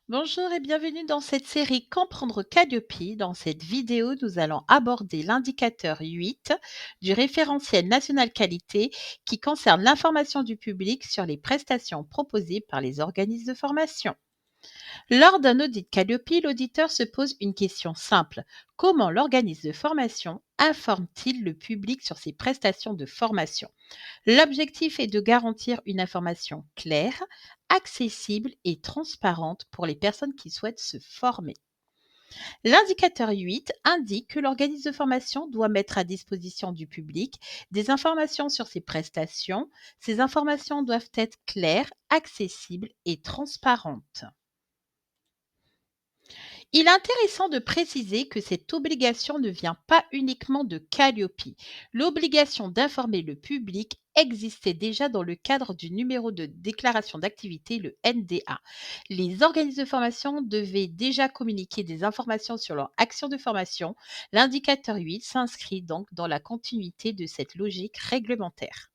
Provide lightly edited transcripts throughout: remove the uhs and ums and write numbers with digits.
Bonjour et bienvenue dans cette série Comprendre Calliope. Dans cette vidéo, nous allons aborder l'indicateur 8 du référentiel national qualité qui concerne l'information du public sur les prestations proposées par les organismes de formation. Lors d'un audit Calliope, l'auditeur se pose une question simple. Comment l'organisme de formation informe-t-il le public sur ses prestations de formation? L'objectif est de garantir une information claire, accessible et transparente pour les personnes qui souhaitent se former. L'indicateur 8 indique que l'organisme de formation doit mettre à disposition du public des informations sur ses prestations. Ces informations doivent être claires, accessibles et transparentes. Il est intéressant de préciser que cette obligation ne vient pas uniquement de Calliope. L'obligation d'informer le public existait déjà dans le cadre du numéro de déclaration d'activité, le NDA. Les organismes de formation devaient déjà communiquer des informations sur leur action de formation. L'indicateur 8 s'inscrit donc dans la continuité de cette logique réglementaire.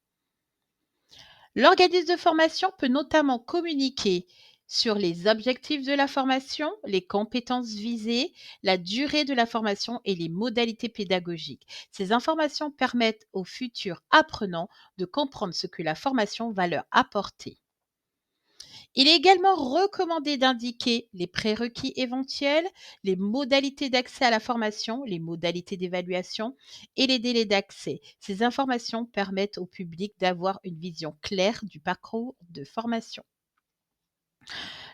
L'organisme de formation peut notamment communiquer sur les objectifs de la formation, les compétences visées, la durée de la formation et les modalités pédagogiques. Ces informations permettent aux futurs apprenants de comprendre ce que la formation va leur apporter. Il est également recommandé d'indiquer les prérequis éventuels, les modalités d'accès à la formation, les modalités d'évaluation et les délais d'accès. Ces informations permettent au public d'avoir une vision claire du parcours de formation.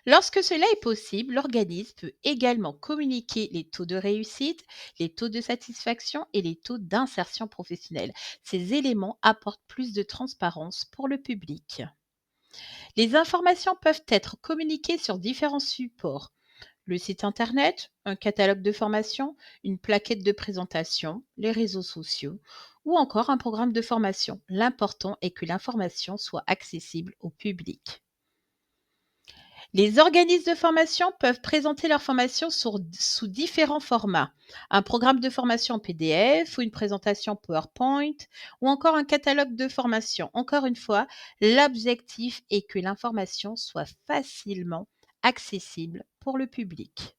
Lorsque cela est possible, l'organisme peut également communiquer les taux de réussite, les taux de satisfaction et les taux d'insertion professionnelle. Ces éléments apportent plus de transparence pour le public. Les informations peuvent être communiquées sur différents supports. Le site internet, un catalogue de formation, une plaquette de présentation, les réseaux sociaux ou encore un programme de formation. L'important est que l'information soit accessible au public. Les organismes de formation peuvent présenter leur formation sous différents formats. Un programme de formation PDF ou une présentation PowerPoint ou encore un catalogue de formation. Encore une fois, l'objectif est que l'information soit facilement accessible pour le public.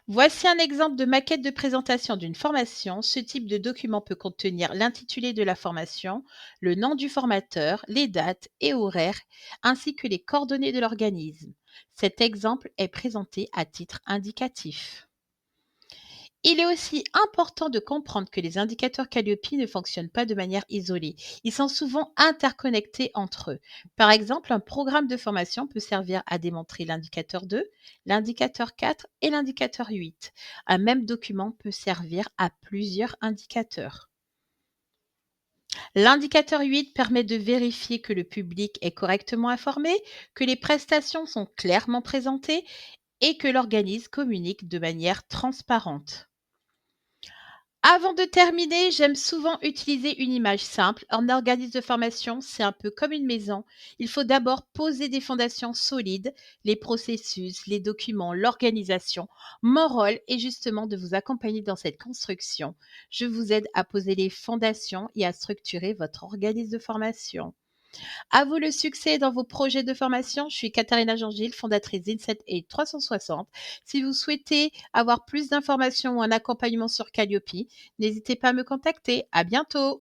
Voici un exemple de maquette de présentation d'une formation. Ce type de document peut contenir l'intitulé de la formation, le nom du formateur, les dates et horaires, ainsi que les coordonnées de l'organisme. Cet exemple est présenté à titre indicatif. Il est aussi important de comprendre que les indicateurs Calliope ne fonctionnent pas de manière isolée. Ils sont souvent interconnectés entre eux. Par exemple, un programme de formation peut servir à démontrer l'indicateur 2, l'indicateur 4 et l'indicateur 8. Un même document peut servir à plusieurs indicateurs. L'indicateur 8 permet de vérifier que le public est correctement informé, que les prestations sont clairement présentées et que l'organisme communique de manière transparente. Avant de terminer, j'aime souvent utiliser une image simple. En organisme de formation, c'est un peu comme une maison. Il faut d'abord poser des fondations solides, les processus, les documents, l'organisation. Mon rôle est justement de vous accompagner dans cette construction. Je vous aide à poser les fondations et à structurer votre organisme de formation. À vous le succès dans vos projets de formation. Je suis Katharina Jean-Gilles, fondatrice d'Inset et 360. Si vous souhaitez avoir plus d'informations ou un accompagnement sur Calliope, n'hésitez pas à me contacter. À bientôt!